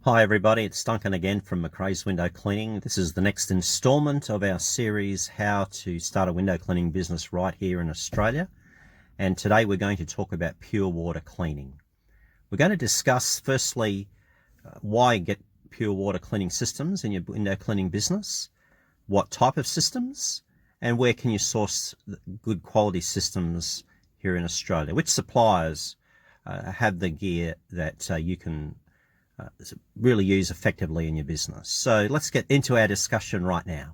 Hi everybody, it's Duncan again from McRae's Window Cleaning. This is the next instalment of our series, How to Start a Window Cleaning Business right here in Australia. And today we're going to talk about pure water cleaning. We're going to discuss firstly why get pure water cleaning systems in your window cleaning business, what type of systems, and where can you source good quality systems here in Australia. Which suppliers have the gear that you can really use effectively in your business. So let's get into our discussion right now.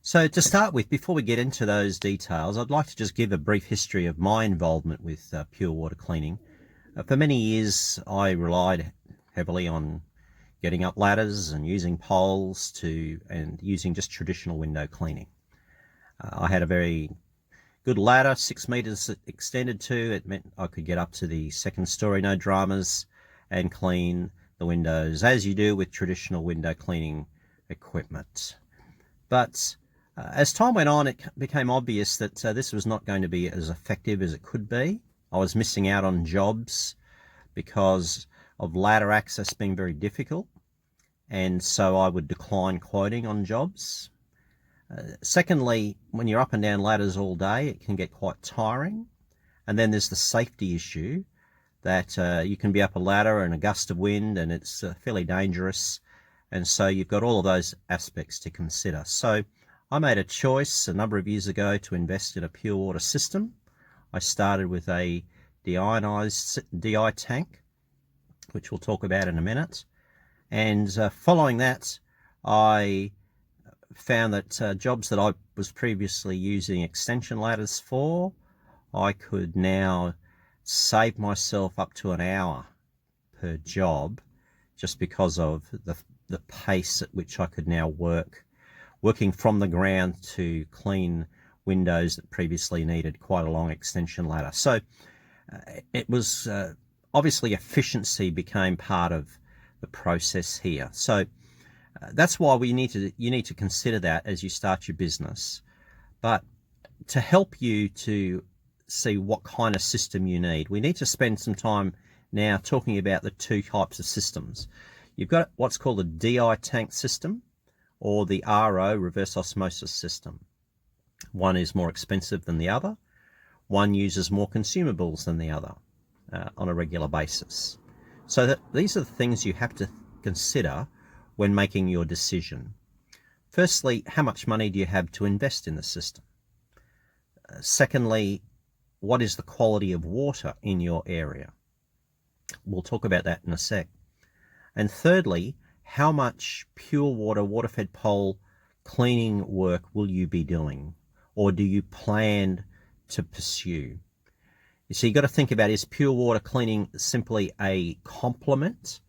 So to start with, before we get into those details, I'd like to just give a brief history of my involvement with pure water cleaning. For many years, I relied heavily on getting up ladders and using poles and using just traditional window cleaning. I had a very good ladder, 6 meters extended to. It meant I could get up to the second story, no dramas, and clean the windows as you do with traditional window cleaning equipment. But as time went on, it became obvious that this was not going to be as effective as it could be. I was missing out on jobs because of ladder access being very difficult, and so I would decline quoting on jobs. Secondly, when you're up and down ladders all day, it can get quite tiring. And then there's the safety issue that you can be up a ladder and a gust of wind and it's fairly dangerous. And so you've got all of those aspects to consider. So I made a choice a number of years ago to invest in a pure water system. I started with a deionized DI tank, which we'll talk about in a minute. And following that, I found that jobs that I was previously using extension ladders for, I could now save myself up to an hour per job just because of the pace at which I could now working from the ground to clean windows that previously needed quite a long extension ladder. So it was obviously efficiency became part of the process here. So that's why you need to consider that as you start your business. But to help you to see what kind of system you need, we need to spend some time now talking about the two types of systems. You've got what's called a DI tank system or the RO, reverse osmosis system. One is more expensive than the other. One uses more consumables than the other on a regular basis. So these are the things you have to consider when making your decision. Firstly, how much money do you have to invest in the system? Secondly, what is the quality of water in your area? We'll talk about that in a sec. And thirdly, how much pure water, water-fed pole cleaning work will you be doing, or do you plan to pursue? So you've got to think about, is pure water cleaning simply a complement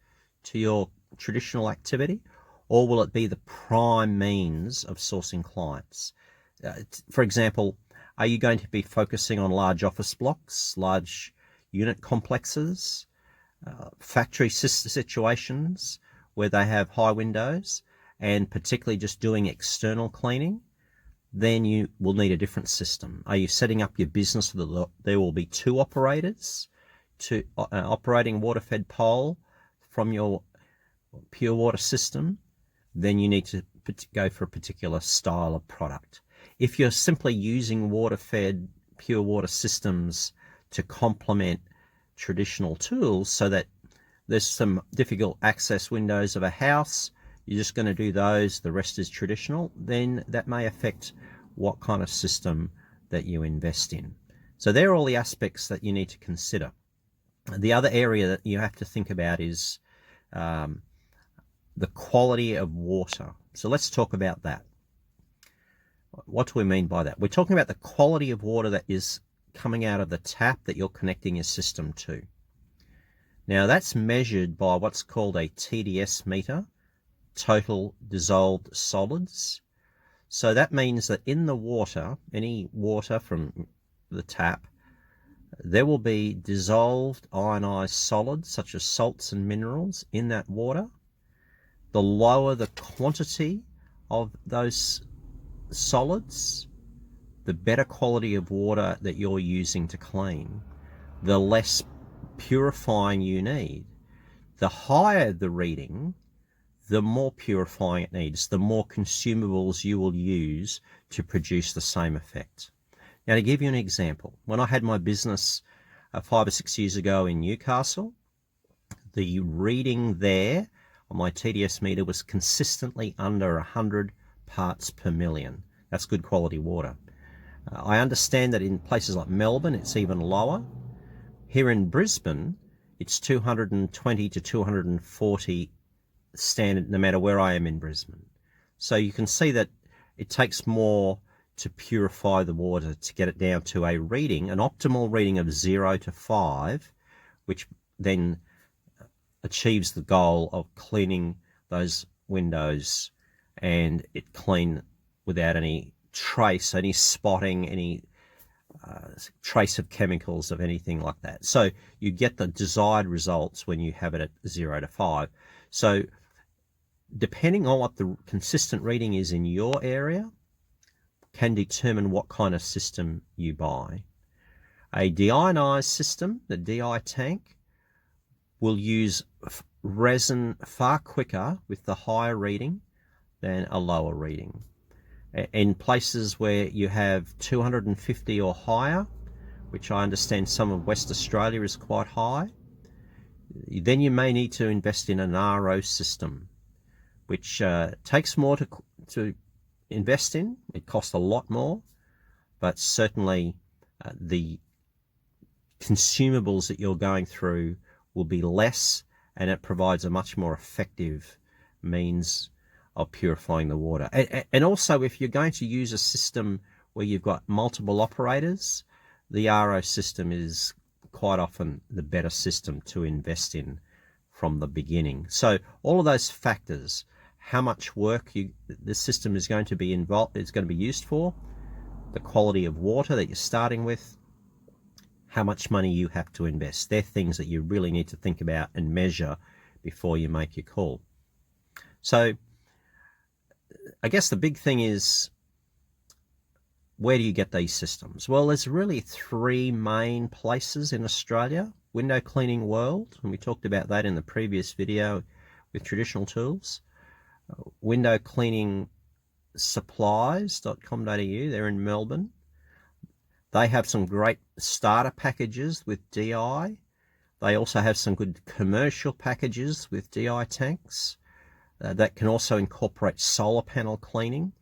to your traditional activity, or will it be the prime means of sourcing clients? For example, are you going to be focusing on large office blocks, large unit complexes, factory situations where they have high windows, and particularly just doing external cleaning? Then you will need a different system. Are you setting up your business so that there will be two operators operating water-fed pole from your pure water system? Then you need to go for a particular style of product. If you're simply using water-fed pure water systems to complement traditional tools so that there's some difficult access windows of a house, you're just going to do those, the rest is traditional, then that may affect what kind of system that you invest in. So there are all the aspects that you need to consider. The other area that you have to think about is the quality of water. So let's talk about that. What do we mean by that? We're talking about the quality of water that is coming out of the tap that you're connecting your system to. Now that's measured by what's called a TDS meter, total dissolved solids. So that means that in the water, any water from the tap, there will be dissolved ionized solids such as salts and minerals in that water the lower the quantity of those solids, the better quality of water that you're using to clean, the less purifying you need. The higher the reading, the more purifying it needs, the more consumables you will use to produce the same effect. Now, to give you an example, when I had my business 5 or 6 years ago in Newcastle, the reading there on my TDS meter was consistently under 100 parts per million. That's good quality water. I understand that in places like Melbourne, it's even lower. Here in Brisbane, it's 220 to 240 standard, no matter where I am in Brisbane. So you can see that it takes more to purify the water to get it down to a reading, an optimal reading of 0 to 5, which then achieves the goal of cleaning those windows and it clean without any trace, any spotting, any trace of chemicals, of anything like that. So you get the desired results when you have it at 0 to 5. So depending on what the consistent reading is in your area can determine what kind of system you buy. A deionized system, the DI tank, will use resin far quicker with the higher reading than a lower reading. In places where you have 250 or higher, which I understand some of West Australia is quite high, then you may need to invest in an RO system, which takes more to invest in. It costs a lot more, but certainly the consumables that you're going through will be less, and it provides a much more effective means of purifying the water. And also, if you're going to use a system where you've got multiple operators, the RO system is quite often the better system to invest in from the beginning. So all of those factors, how much work the system is going to be involved, is going to be used for, the quality of water that you're starting with, how much money you have to invest. They're things that you really need to think about and measure before you make your call. So I guess the big thing is, where do you get these systems? Well, there's really 3 main places in Australia. Window Cleaning World, and we talked about that in the previous video with traditional tools. Window Cleaning Supplies.com.au, they're in Melbourne. They have some great starter packages with DI. They also have some good commercial packages with DI tanks that can also incorporate solar panel cleaning.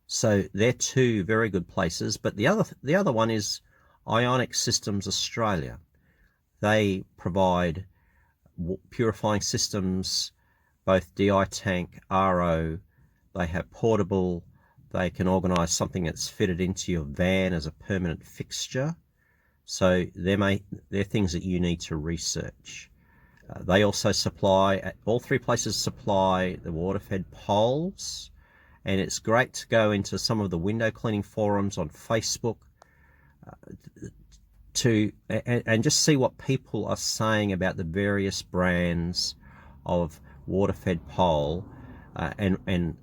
So they're 2 very good places. But the other one is Ionic Systems Australia. They provide purifying systems, both DI tank, RO. They have portable. They can organise something that's fitted into your van as a permanent fixture. So they're things that you need to research. They also supply, all 3 places supply the water-fed poles, and it's great to go into some of the window cleaning forums on Facebook and just see what people are saying about the various brands of water-fed pole and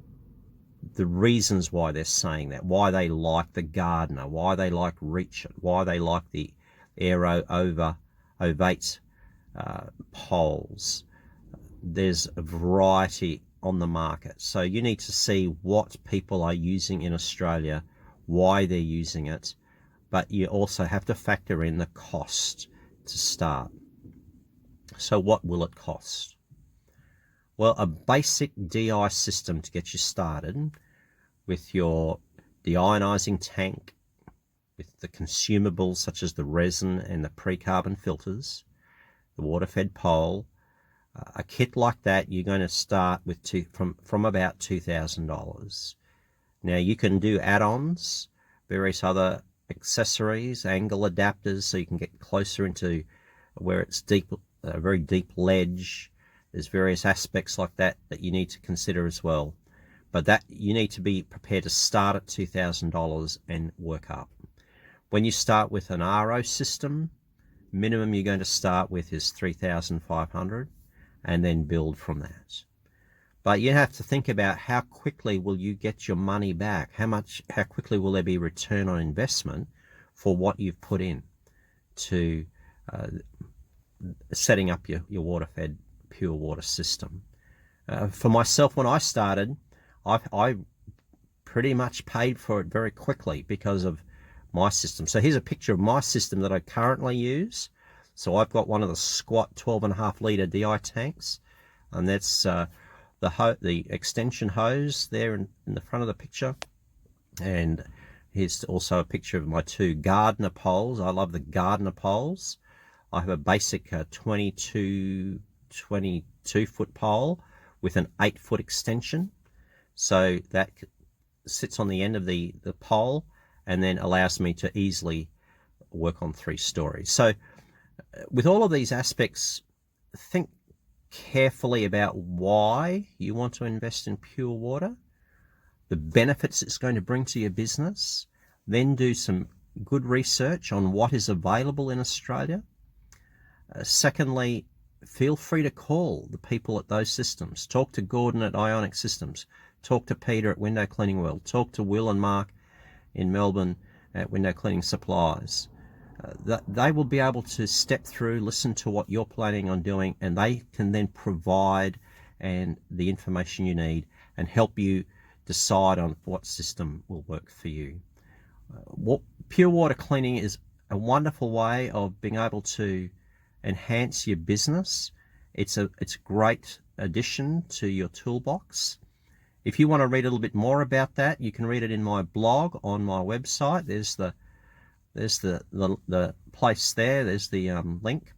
the reasons why they're saying that, why they like the Gardner, why they like Reach It, why they like the Aero Ovate poles. There's a variety on the market, so you need to see what people are using in Australia, why they're using it, but you also have to factor in the cost to start. So what will it cost? Well, a basic DI system to get you started with your deionizing tank, with the consumables such as the resin and the pre-carbon filters, the water-fed pole, a kit like that, you're going to start with from about $2,000. Now you can do add-ons, various other accessories, angle adapters, so you can get closer into where it's deep, a very deep ledge. There's various aspects like that you need to consider as well. But that you need to be prepared to start at $2,000 and work up. When you start with an RO system, minimum you're going to start with is $3,500 and then build from that. But you have to think about how quickly will you get your money back? How quickly will there be return on investment for what you've put in to setting up your water-fed pure water system? For myself, when I started, I pretty much paid for it very quickly because of my system. So here's a picture of my system that I currently use. So I've got one of the squat 12.5 litre DI tanks, and that's the extension hose there in the front of the picture. And here's also a picture of my 2 Gardner poles. I love the Gardner poles. I have a basic 22 foot pole with an 8 foot extension. So that sits on the end of the pole and then allows me to easily work on 3 stories. So with all of these aspects, think carefully about why you want to invest in pure water, the benefits it's going to bring to your business, then do some good research on what is available in Australia. Secondly, feel free to call the people at those systems. Talk to Gordon at Ionic Systems. Talk to Peter at Window Cleaning World. Talk to Will and Mark in Melbourne at Window Cleaning Supplies. They will be able to step through, listen to what you're planning on doing, and they can then provide the information you need and help you decide on what system will work for you. Pure water cleaning is a wonderful way of being able to enhance your business. It's a great addition to your toolbox. If you want to read a little bit more about that, you can read it in my blog on my website. There's the place there. There's the link.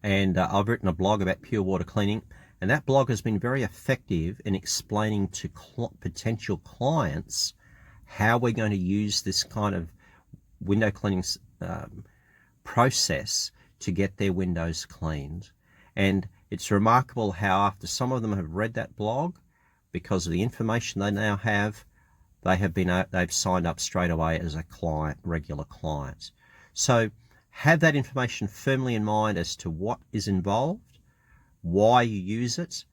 And I've written a blog about pure water cleaning, and that blog has been very effective in explaining to potential clients how we're going to use this kind of window cleaning process to get their windows cleaned. And it's remarkable how after some of them have read that blog, because of the information they now have, they've signed up straight away as a client, regular client. So have that information firmly in mind as to what is involved, why you use it,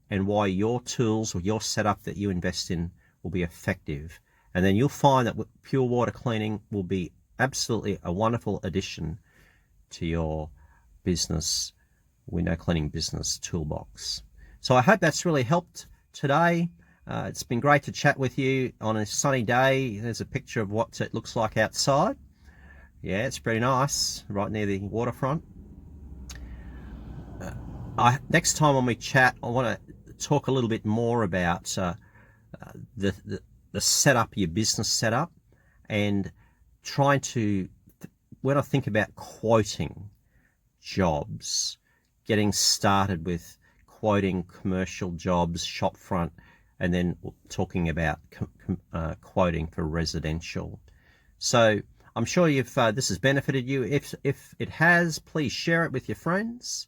and why your tools or your setup that you invest in will be effective. And then you'll find that pure water cleaning will be absolutely a wonderful addition to your business, window cleaning business toolbox. So I hope that's really helped today. It's been great to chat with you on a sunny day. There's a picture of what it looks like outside. Yeah, it's pretty nice, right near the waterfront. Next time when we chat, I want to talk a little bit more about the setup, your business setup, and trying to, when I think about quoting jobs, getting started with quoting commercial jobs, shop front, and then talking about quoting for residential. So I'm sure this has benefited you. If it has, please share it with your friends.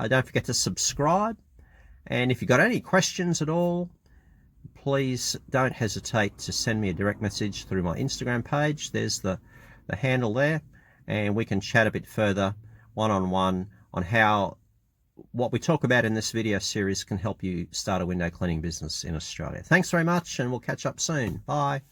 Don't forget to subscribe. And if you've got any questions at all, please don't hesitate to send me a direct message through my Instagram page. There's the handle there, and we can chat a bit further one-on-one on how what we talk about in this video series can help you start a window cleaning business in Australia. Thanks very much, and we'll catch up soon. Bye.